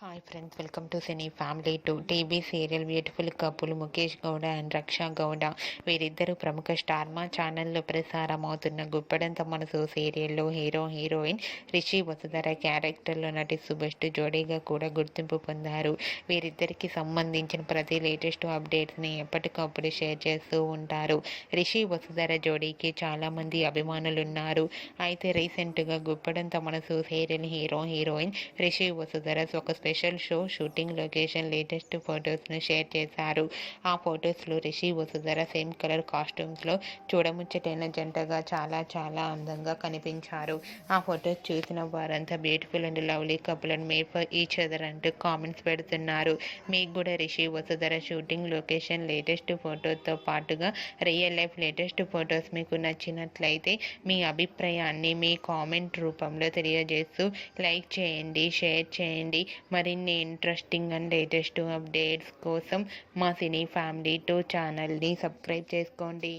Hi friends, welcome to cine family to TV serial beautiful couple Mukesh Gowda and Raksha Gowda. వీరిద్దరూ ప్రముఖ స్టార్మా ఛానల్లో ప్రసారం అవుతున్న గుప్పెడంత మనసు సీరియల్లో హీరో హీరోయిన్ రిషి వసుధర క్యారెక్టర్లో నటిస్తూ బెస్ట్ జోడీగా కూడా గుర్తింపు పొందారు. వీరిద్దరికి సంబంధించిన ప్రతి లేటెస్ట్ అప్డేట్స్ని ఎప్పటికప్పుడు షేర్ చేస్తూ ఉంటారు. రిషి వసుధర జోడీకి చాలామంది అభిమానులున్నారు. అయితే రీసెంట్గా Guppedantha Manasu serial hero heroine Rishi Vasudhara ఒక special show shooting location latest ఫొటోస్ను షేర్ చేశారు. ఆ ఫొటోస్లో రిషి వసుధర సేమ్ కలర్ కాస్ట్యూమ్స్లో చూడముచ్చటైన జంటగా చాలా చాలా అందంగా కనిపించారు. ఆ ఫొటోస్ చూసిన వారంతా beautiful and lovely couple and made for each other అంటూ కామెంట్స్ పెడుతున్నారు. మీకు కూడా Rishi Vasudhara shooting location latest ఫోటోతో పాటుగా రియల్ లైఫ్ లేటెస్ట్ ఫొటోస్ మీకు నచ్చినట్లయితే మీ అభిప్రాయాన్ని మీ కామెంట్ రూపంలో తెలియజేస్తూ లైక్ చేయండి, షేర్ చేయండి. మరిన్ని ఇంట్రెస్టింగ్ అండ్ లేటెస్ట్ అప్డేట్స్ కోసం మా సినీ ఫ్యామిలీ 2 ఛానల్ని సబ్స్క్రైబ్ చేసుకోండి.